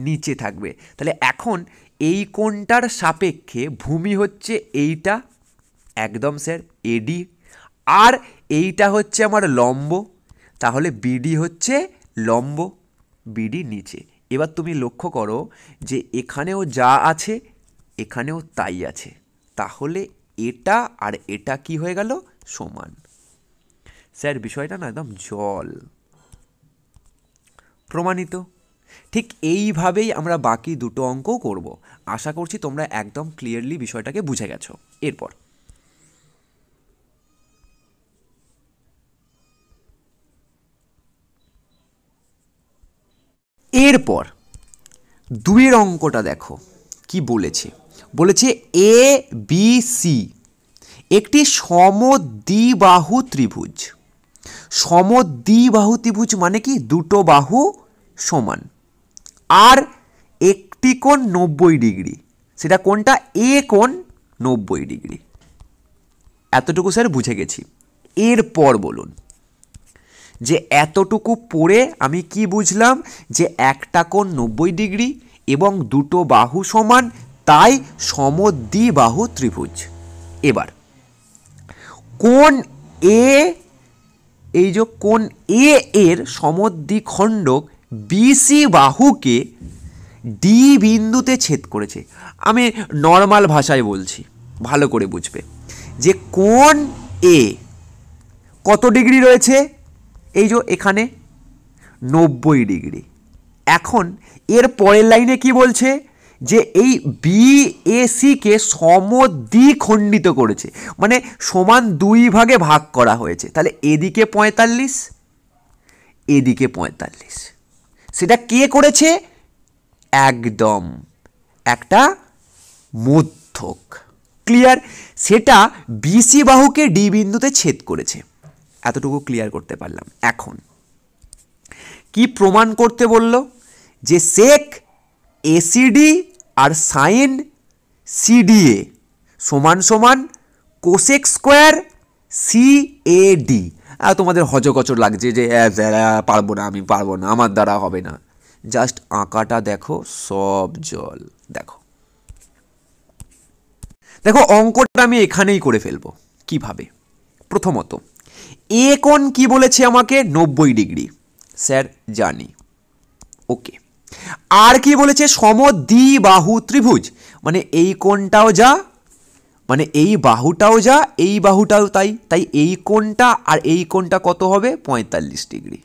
নিচে থাকবে। তাহলে এখন এই কোণটার সাপেক্ষে ভূমি হচ্ছে এইটা একদম স্যার এডি, আর এইটা হচ্ছে আমার লম্ব, তাহলে বিডি হচ্ছে লম্ব, বিডি নিচে। এবার তুমি লক্ষ্য করো যে এখানেও যা আছে এখানেও তাই আছে, তাহলে এটা আর এটা কি হয়ে গেল, সমান। স্যার বিষয়টা না একদম জল, প্রমাণিত। ঠিক এইভাবেই আমরা বাকি দুটো অঙ্কও করব। আশা করছি তোমরা একদম ক্লিয়ারলি বিষয়টাকে বুঝে গেছো। এরপর দুইয়ের অঙ্কটা দেখো কি বলেছে। বলেছে ABC একটি সমদ্বিবাহু ত্রিভুজ। সমদ্বিবাহু ত্রিভুজ মানে কি, দুটো বাহু সমান আর একটি কোণ 90 ডিগ্রি, সেটা কোণটা এ কোণ 90 ডিগ্রি। এতটুকু স্যার বুঝে গেছি। এরপর বলুন যে এতটুকু পড়ে আমি কি বুঝলাম, যে একটা কোণ 90 ডিগ্রি এবং দুটো বাহু সমান, তাই সমদ্বিবাহু ত্রিভুজ। এবার কোণ এ এই যে কোণ এ এর সমদ্বিখণ্ডক বিসি বাহুকে ডি বিন্দুতে ছেদ করেছে। আমি নর্মাল ভাষায় বলছি, ভালো করে বুঝবে, যে কোণ এ কত ডিগ্রি রয়েছে, এই যে এখানে 90 ডিগ্রি। এখন এর পরের লাইনে কি বলছে, যে এই বিএসিকে সমদ্বিখণ্ডিত করেছে, মানে সমান 2 ভাগে ভাগ করা হয়েছে। তাহলে এদিকে 45, এদিকে 45, সেটা কে করেছে, একদম একটা মধ্যক। ক্লিয়ার? সেটা বিসি বাহুকে ডি বিন্দুতে ছেদ করেছে। এতটুকু ক্লিয়ার করতে পারলাম। এখন কি প্রমাণ করতে বলল, যে সেক এসিডি আর সাইন সিডিএ সমান সমান কোসেক স্কোয়ার সিএডি। তোমাদের হজগচর লাগছে যে পারবো না, আমি পারবো না, আমার দ্বারা হবে না। জাস্ট আঁকাটা দেখো, সব জল। দেখো দেখো অঙ্কটা আমি এখানেই করে ফেলবো। কিভাবে? প্রথমত এ কোণ কি বলেছে আমাকে, 90 ডিগ্রি, স্যার জানি, ওকে। আর কি বলেছে, সমদ্বিবাহু ত্রিভুজ, মানে এই কোণটাও যা, মানে এই বাহুটাও যা, এই বাহুটাও তাই, তাই এই কোণটা আর এই কোণটা কত হবে, 45 ডিগ্রি।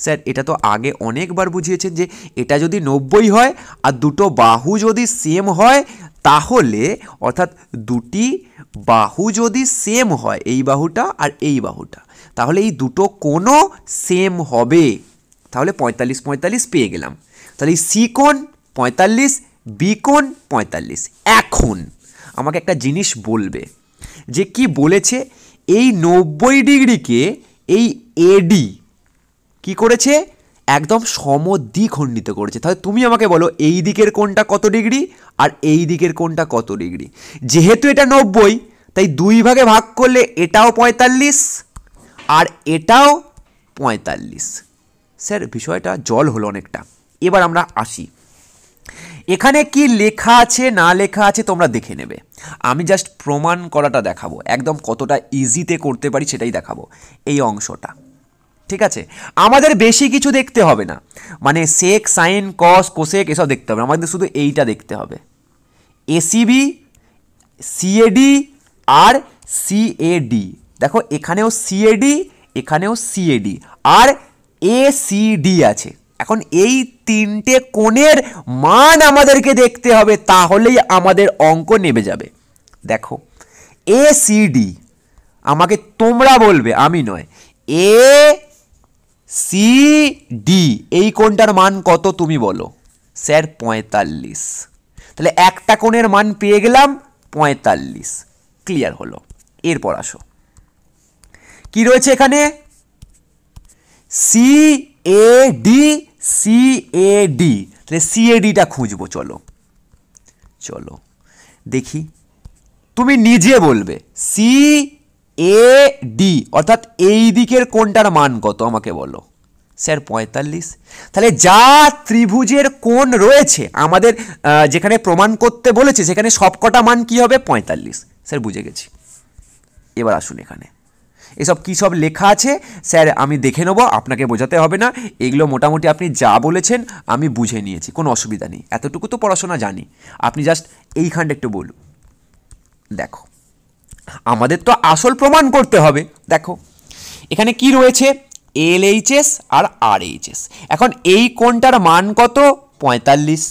স্যার এটা তো আগে অনেকবার বুঝিয়েছেন যে এটা যদি 90 হয় আর দুটো বাহু যদি সেম হয়, তাহলে অর্থাৎ দুটি বাহু যদি সেম হয়, এই বাহুটা আর এই বাহুটা, তাহলে এই দুটো কোণও সেম হবে। তাহলে 45 45 পেয়ে গেলাম। তাহলে সি কোণ 45, বি কোণ 45। এখন আমাকে একটা জিনিস বলবে, যে কি বলেছে, এই 90 ডিগ্রিকে এই এডি কি করেছে, একদম সমদ্বিখণ্ডিত করেছে। তাহলে তুমি আমাকে বলো এই দিকের কোণটা কত ডিগ্রি আর এই দিকের কোণটা কত ডিগ্রি। যেহেতু এটা 90, তাই 2 ভাগে ভাগ করলে এটাও 45 আর এটাও 45। স্যার বিষয়টা জল হলো অনেকটা। এবার আমরা আসি, এখানে কি লেখা আছে না লেখা আছে তোমরা দেখে নেবে। আমি জাস্ট প্রমাণ করাটা দেখাবো, একদম কতটা ইজিতে করতে পারি সেটাই দেখাবো। এই অংশটা ঠিক আছে, আমাদের বেশি কিছু দেখতে হবে না, মানে সেক সাইন কস কোসেক এসব দেখতে হবে, আমাদের শুধু এইটা দেখতে হবে, এসিবি সিএডি আর সিএডি। দেখো এখানেও সিএডি, এখানেও সিএডি আর এসিডি আছে। এখন এই তিনটে কোণের মান আমাদেরকে দেখতে হবে, তাহলেই আমাদের অঙ্ক নেমে যাবে। দেখো এসিডি আমাকে তোমরা বলবে, আমি নয়, এ সি ডি এই কোণটার মান কত তুমি বলো। স্যার 45। তাহলে একটা কোণের মান পেয়ে গেলাম 45। ক্লিয়ার হলো। এরপর আসো, কি রয়েছে এখানে, C A D C A D. তাহলে সিএডিটা খুঁজবো, চলো চলো দেখি, তুমি নিজে বলবে সি এ ডি অর্থাৎ এই দিকের কোণটার মান কত আমাকে বলো। স্যার 45। তাহলে যা ত্রিভুজের কোণ রয়েছে আমাদের যেখানে প্রমাণ করতে বলেছে সেখানে সবকটা মান কি হবে, 45। স্যার বুঝে গেছি। এবার আসুন, এখানে এসব কী সব লেখা আছে স্যার আমি দেখে নেবো, আপনাকে বোঝাতে হবে না, এগুলো মোটামুটি আপনি যা বলেছেন আমি বুঝে নিয়েছি, কোনো অসুবিধা নেই, এতটুকু তো পড়াশোনা জানি। আপনি জাস্ট এইখানটা একটু বলুন। দেখো আমাদের তো আসল প্রমাণ করতে হবে। দেখো এখানে কি রয়েছে, এলএইচএস আর আরএইচএস। এখন এই কোণটার মান কত, 45।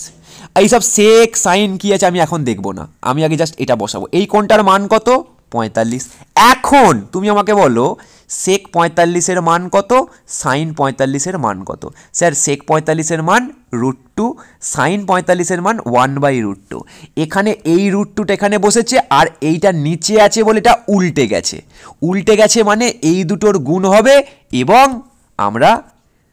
এইসব সেক সাইন কি আছে আমি এখন দেখব না, আমি আগে জাস্ট এটা বসাবো। এই কোণটার মান কত, 45। এখন তুমি আমাকে বলো সেক 45-এর মান কত, সাইন 45-এর মান কত। স্যার সেক 45-এর মান √2, সাইন 45-এর মান 1/√2। এখানে এই √2টা এখানে বসেছে আর এইটা নিচে আছে বলে এটা উল্টে গেছে। উল্টে গেছে মানে এই দুটোর গুণ হবে এবং আমরা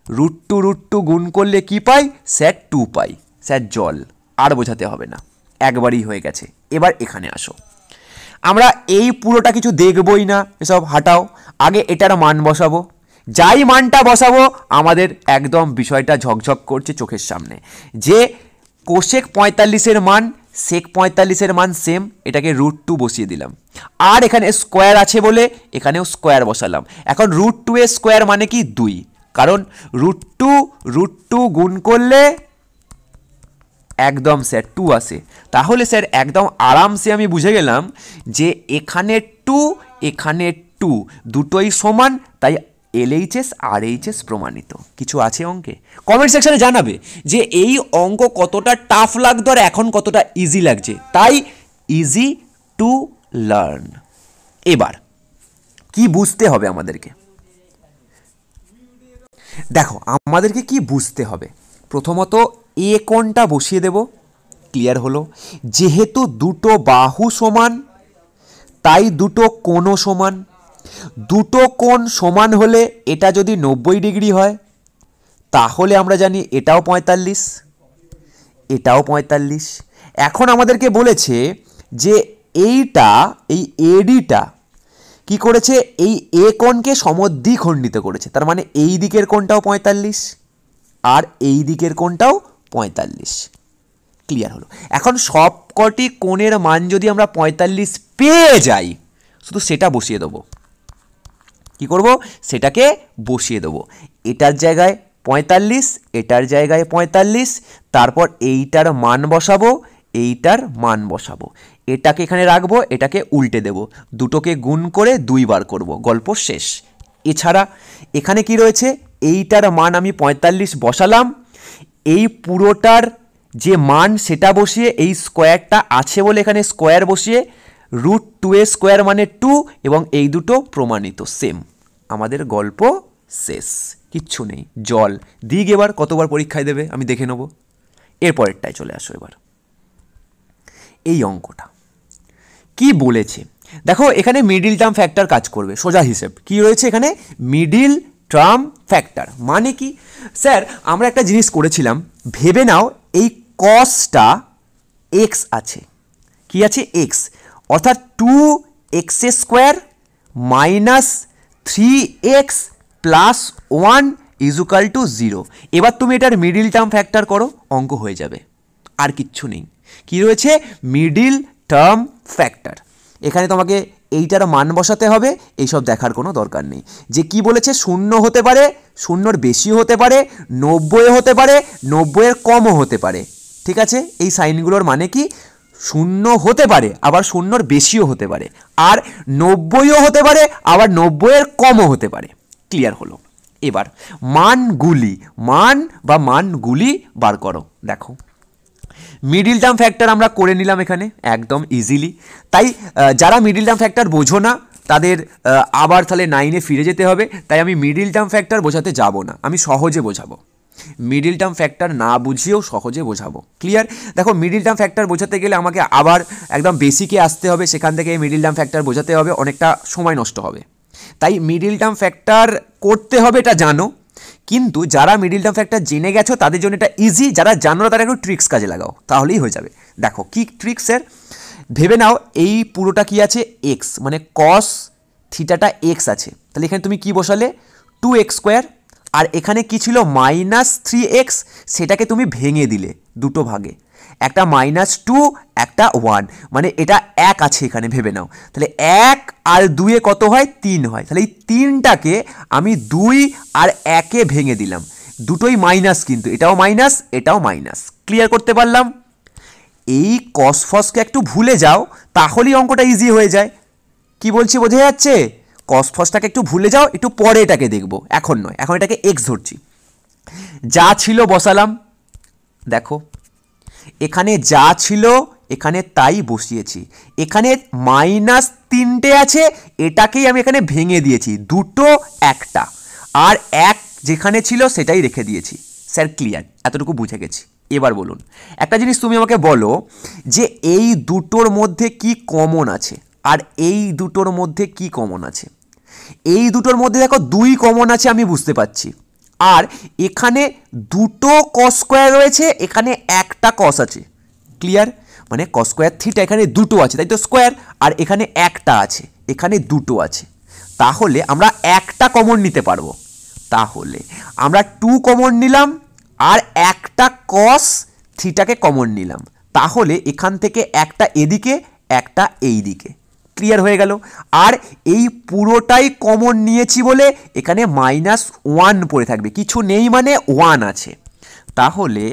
√2 গুণ করলে কি পাই, স্যার 2 পাই। স্যার জল, আর বোঝাতে হবে না, একবারই হয়ে গেছে। এবার এখানে আসো, আমরা এই পুরোটা কিছু দেখবই না, এসব হাঁটাও, আগে এটার মান বসাবো। যাই মানটা বসাবো আমাদের একদম বিষয়টা ঝকঝক করছে চোখের সামনে, যে কোসেক 45-এর মান sec 45 মান সেম, এটাকে √2 বসিয়ে দিলাম। আর এখানে স্কোয়ার আছে বলে এখানেও স্কোয়ার বসালাম। এখন √2 এর স্কোয়ার মানে কি 2, কারণ √2 গুণ করলে একদম স্যার 2 আসে। তাহলে স্যার একদম আরামসে আমি বুঝে গেলাম যে এখানে 2 এখানে 2 দুটোই সমান, তাই LHS RHS প্রমাণিত। কিছু আছে অঙ্কে? কমেন্ট সেকশনে জানাবে যে এই অঙ্ক কতটা টাফ লাগতো আর এখন কতটা ইজি লাগছে। তাই ইজি টু লার্ন। এবার কি বুঝতে হবে আমাদেরকে? দেখো আমাদেরকে কি বুঝতে হবে, প্রথমত এ কোণটা বসিয়ে দেব। ক্লিয়ার হলো? যেহেতু দুটো বাহু সমান তাই দুটো কোণও সমান। দুটো কোণ সমান হলে এটা যদি 90 ডিগ্রি হয় তাহলে আমরা জানি এটাও 45, এটাও 45। এখন আমাদেরকে বলেছে যে এইটা, এই এডিটা কি করেছে, এই এ কোণকে সমদ্বিখণ্ডিত করেছে। তার মানে এই দিকের কোণটাও 45 আর এই দিকের কোণটাও 45। ক্লিয়ার হলো? এখন সবকটি কোণের মান যদি আমরা 45 পেয়ে যাই, শুধু সেটা বসিয়ে দেবো। কি করব? সেটাকে বসিয়ে দেবো। এটার জায়গায় 45, এটার জায়গায় 45, তারপর এইটার মান বসাবো, এইটার মান বসাবো, এটাকে এখানে রাখবো, এটাকে উল্টে দেব, দুটোকে গুণ করে 2 বার করব, গল্প শেষ। এছাড়া এখানে কি রয়েছে, এইটার মান আমি 45 বসালাম, এই পুরোটার যে মান সেটা বসিয়ে, এই স্কোয়ারটা আছে বলে এখানে স্কোয়ার বসিয়ে √2 এর স্কোয়ার মানে 2, এবং এই দুটো প্রমাণিত সেম। আমাদের গল্প শেষ, কিচ্ছু নেই। জল দিক এবার কতবার পরীক্ষায় দেবে আমি দেখে নেব। এরপরেরটায় চলে আসো। এবার এই অঙ্কটা কি বলেছে দেখো, এখানে মিডিল টার্ম ফ্যাক্টর কাজ করবে, সোজা হিসেব। কি রয়েছে এখানে? মিডিল টার্ম ফ্যাক্টর মানে কি? স্যার আমরা একটা জিনিস করেছিলাম, ভেবে নাও এই কসটা এক্স আছে। কি আছে? এক্স, অর্থাৎ 2x² minus 3x plus 1 equal to 0। এবার তুমি এটার মিডিল টার্ম ফ্যাক্টর করো, অঙ্ক হয়ে যাবে, আর কিচ্ছু নেই। কি রয়েছে? Middle term factor. এখানে তোমাকে এইটার মান বসাতে হবে, এইসব দেখার কোনো দরকার নেই। যে কি বলেছে, 0 হতে পারে, 0-র বেশিও হতে পারে, 90 হতে পারে, 90-এর কমও হতে পারে। ঠিক আছে? এই সাইনগুলোর মানে কি? 0 হতে পারে, আবার 0-র বেশিও হতে পারে, আর 90ও হতে পারে, আবার 90-এর কমও হতে পারে। ক্লিয়ার হলো? এবার মানগুলি বার করো। দেখো মিডিল টার্ম ফ্যাক্টর আমরা করে নিলাম এখানে একদম ইজিলি। তাই যারা মিডিল টার্ম ফ্যাক্টর বোঝো না তাদের আবার তাহলে 9-এ ফিরে যেতে হবে। তাই আমি মিডিল টার্ম ফ্যাক্টর বোঝাতে যাব না, আমি সহজে বোঝাবো। মিডিল টার্ম ফ্যাক্টর না বুঝিয়েও সহজে বোঝাবো। ক্লিয়ার? দেখো মিডিল টার্ম ফ্যাক্টর বোঝাতে গেলে আমাকে আবার একদম বেসিকে আসতে হবে, সেখান থেকে মিডিল টার্ম ফ্যাক্টর বোঝাতে হবে, অনেকটা সময় নষ্ট হবে। তাই মিডিল টার্ম ফ্যাক্টর করতে হবে এটা জানো, কিন্তু যারা মিডিল টার্ম ফ্যাক্টর জেনে গেছো তাদের জন্য এটা ইজি, যারা জানো না তারা একটু ট্রিক্স কাজে লাগাও, তাহলেই হয়ে যাবে। দেখো কি ট্রিক্সের, ভেবে নাও এই পুরোটা কি আছে? এক্স, মানে কস থিটাটা এক্স আছে। তাহলে এখানে তুমি কি বসালে? 2x², আর এখানে কি ছিল? -3x, সেটাকে তুমি ভেঙে দিলে দুটো ভাগে, একটা -2 একটা 1, মানে এটা 1 আছে এখানে, ভেবে নাও। তাহলে 1 আর 2-এ কত হয়? 3 হয়। তাহলে এই 3টাকে আমি 2 আর 1-এ ভেঙে দিলাম, দুটোই মাইনাস, কিন্তু এটাও মাইনাস এটাও মাইনাস। ক্লিয়ার করতে পারলাম? এই কস ফসকে একটু ভুলে যাও, তাহলেই অঙ্কটা ইজি হয়ে যায়। কি বলছি বোঝা যাচ্ছে? কস ফসটাকে একটু ভুলে যাও, একটু পরে এটাকে দেখবো, এখন নয়, এখন এটাকে এক্স ধরছি। যা ছিল বসালাম, দেখো এখানে যা ছিল এখানে তাই বসিয়েছি। এখানে -3টে আছে, এটাকেই আমি এখানে ভেঙে দিয়েছি, দুটো একটা, আর 1 যেখানে ছিল সেটাই রেখে দিয়েছি। Sir clear? এতটুকু বুঝে গেছি। এবার বলুন একটা জিনিস, তুমি আমাকে বলো যে এই দুটোর মধ্যে কি কমন আছে, আর এই দুটোর মধ্যে কি কমন আছে? এই দুটোর মধ্যে দেখো 2 কমন আছে, আমি বুঝতে পারছি। আর এখানে দুটো cos² রয়েছে, এখানে একটা cos আছে। ক্লিয়ার? মানে cos² থিটা এখানে দুটো আছে, তাই তো স্কোয়ার, আর এখানে একটা আছে, এখানে দুটো আছে। তাহলে আমরা একটা কমন নিতে পারবো। তাহলে আমরা 2 কমন নিলাম আর একটা cos থিটাকে কমন নিলাম, তাহলে এখান থেকে একটা এদিকে একটা এই দিকে, ক্লিয়ার হয়ে গেল। আর এই পুরোটাই কমন নিয়েছি বলে এখানে -1 পড়ে থাকবে, কিছু নেই মানে 1 আছে। তাহলে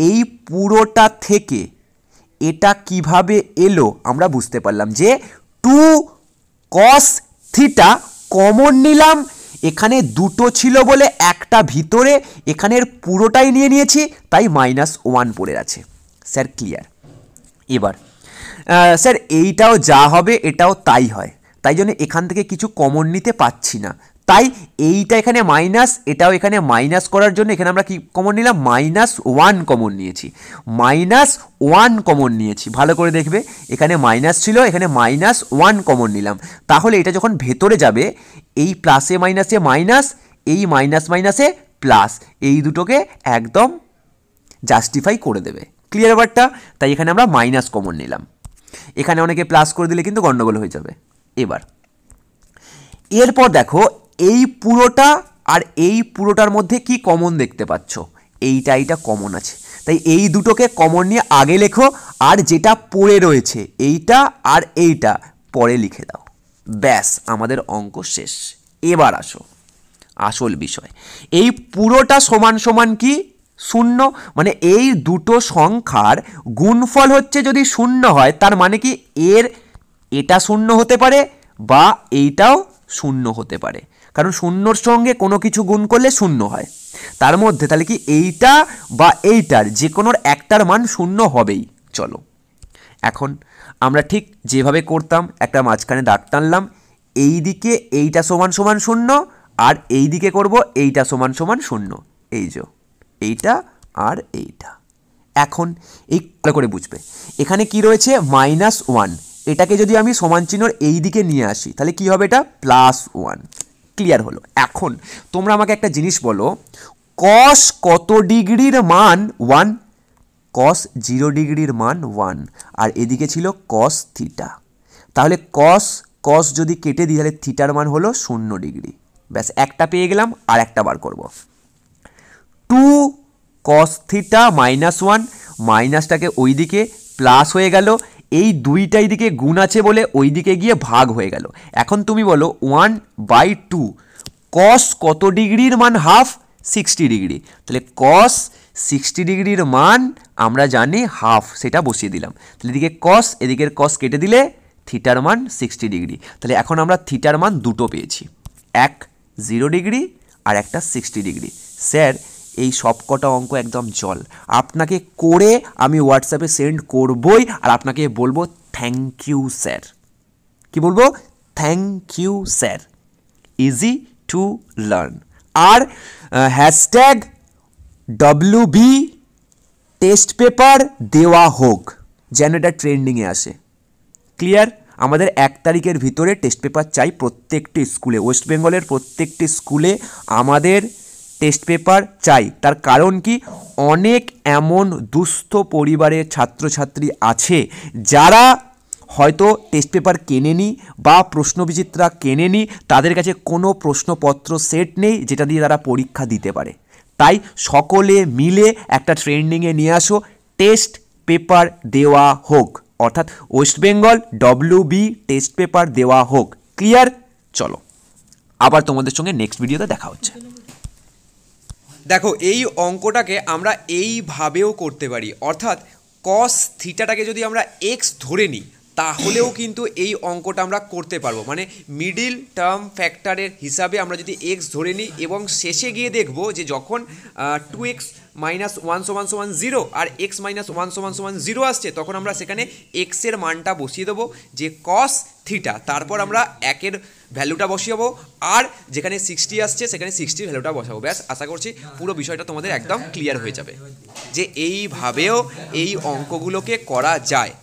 এই পুরোটা থেকে এটা কিভাবে এলো আমরা বুঝতে পারলাম যে 2 cos থিটা কমন নিলাম, এখানে দুটো ছিল বলে একটা ভিতরে, এখানের পুরোটাই নিয়ে নিয়েছি তাই -1 পড়ে আছে। Sir clear? এবার স্যার এইটাও যা হবে এটাও তাই হয়, তাই জন্য এখান থেকে কিছু কমন নিতে পাচ্ছি না, তাই এইটা এখানে মাইনাস, এটাও এখানে মাইনাস করার জন্য এখানে আমরা কি কমন নিলাম? -1 কমন নিয়েছি, -1 কমন নিয়েছি। ভালো করে দেখবে, এখানে মাইনাস ছিল, এখানে -1 কমন নিলাম। তাহলে এটা যখন ভেতরে যাবে এই প্লাসে মাইনাসে মাইনাস, এই মাইনাস মাইনাসে প্লাস, এই দুটোকে একদম জাস্টিফাই করে দেবে। ক্লিয়ার ব্যাপারটা? তাই এখানে আমরা মাইনাস কমন নিলাম, এখানে অনেকে প্লাস করে দিলে কিন্তু গন্ডগোল হয়ে যাবে। এবার এরপর দেখো এই পুরোটা আর এই পুরোটার মধ্যে কি কমন দেখতে পাচ্ছ? এইটা কমন আছে, তাই এই দুটোকে কমন নিয়ে আগে লেখো, আর যেটা পড়ে রয়েছে এইটা আর এইটা পরে লিখে দাও, ব্যাস আমাদের অঙ্ক শেষ। এবার আসো আসল বিষয়, এই পুরোটা সমান সমান কি? 0, মানে এই দুটো সংখ্যার গুণফল হচ্ছে যদি 0 হয় তার মানে কি এর এটা 0 হতে পারে বা এইটাও 0 হতে পারে, কারণ 0-র সঙ্গে কোনো কিছু গুণ করলে 0 হয়। তার মধ্যে তাহলে কি এইটা বা এইটার যে কোনোর একটার মান 0 হবেই। চলো এখন আমরা ঠিক যেভাবে করতাম একটা মাঝখানে দাগ টানলাম, এই দিকে এইটা সমান সমান 0 আর এই দিকে করব এইটা সমান সমান 0, এই যে এইটা আর এইটা। এখন এই করে বুঝবে এখানে কি রয়েছে -1, এটাকে যদি আমি সমান চিহ্নর এই দিকে নিয়ে আসি তাহলে কি হবে? এটা +1। ক্লিয়ার হলো? এখন তোমরা আমাকে একটা জিনিস বলো, cos কত ডিগ্রির মান 1, cos 0 ডিগ্রির মান 1, আর এদিকে ছিল cos থিটা, তাহলে cos যদি কেটে দিই তাহলে থিটার মান হলো 0 ডিগ্রি। ব্যাস একটা পেয়ে গেলাম, আর একটা বার করব। 2 cos থিটা -1, মাইনাসটাকে ওই দিকে প্লাস হয়ে গেল, এই দুইটাই দিকে গুণ আছে বলে ওই দিকে গিয়ে ভাগ হয়ে গেল। এখন তুমি বলো 1/2 cos কত ডিগ্রির মান হাফ? 60 ডিগ্রি, তাহলে cos 60 ডিগ্রির মান আমরা জানি হাফ, সেটা বসিয়ে দিলাম। তাহলে এদিকে cos এদিকের cos কেটে দিলে থিটার মান 60 ডিগ্রি। তাহলে এখন আমরা থিটার মান দুটো পেয়েছি, এক 0 ডিগ্রি আর একটা 60 ডিগ্রি। স্যার এই সবকটা অঙ্ক একদম জল, আপনাকে করে আমি হোয়াটসঅ্যাপে সেন্ড করবই, আর আপনাকে বলবো থ্যাংক ইউ স্যার। কি বলবো? Thank you sir, easy to learn. আর #WB টেস্ট পেপার দেওয়া হোক, যেন এটা ট্রেন্ডিংয়ে আসে। ক্লিয়ার? আমাদের 1 তারিখের ভিতরে টেস্ট পেপার চাই প্রত্যেকটি স্কুলে, ওয়েস্ট বেঙ্গলের প্রত্যেকটি স্কুলে আমাদের টেস্ট পেপার চাই। তার কারণ কি, অনেক এমন দুস্থ পরিবারের ছাত্রছাত্রী আছে যারা হয়তো টেস্ট পেপার কেনেনি বা প্রশ্নবিচিত্রা কেনেনি, তাদের কাছে কোনো প্রশ্নপত্র সেট নেই যেটা দিয়ে তারা পরীক্ষা দিতে পারে। তাই সকলে মিলে একটা ট্রেন্ডিংয়ে নিয়ে আসো, টেস্ট পেপার দেওয়া হোক, অর্থাৎ West Bengal WB test paper দেওয়া হোক। ক্লিয়ার? চলো আবার তোমাদের সঙ্গে নেক্সট ভিডিওতে দেখা হচ্ছে। দেখো এই অঙ্কটাকে আমরা এইভাবেও করতে পারি, অর্থাৎ cos থিটাটাকে যদি আমরা x ধরে নিই তাহলেও কিন্তু এই অঙ্কটা আমরা করতে পারবো। মানে মিডিল টার্ম ফ্যাক্টরের হিসাবে আমরা যদি x ধরে নিই এবং শেষে গিয়ে দেখব যে যখন 2x - 1 = 0 আর x - 1 = 0 আসছে, তখন আমরা সেখানে x এর মানটা বসিয়ে দেবো যে cos থিটা, তারপর আমরা 1 এর ভ্যালুটা বসাবো, আর যেখানে 60 আসছে সেখানে 60 ভ্যালুটা বসাবো। ব্যাস, আশা করছি পুরো বিষয়টা তোমাদের একদম ক্লিয়ার হয়ে যাবে যে এইভাবেও এই অঙ্কগুলোকে করা যায়।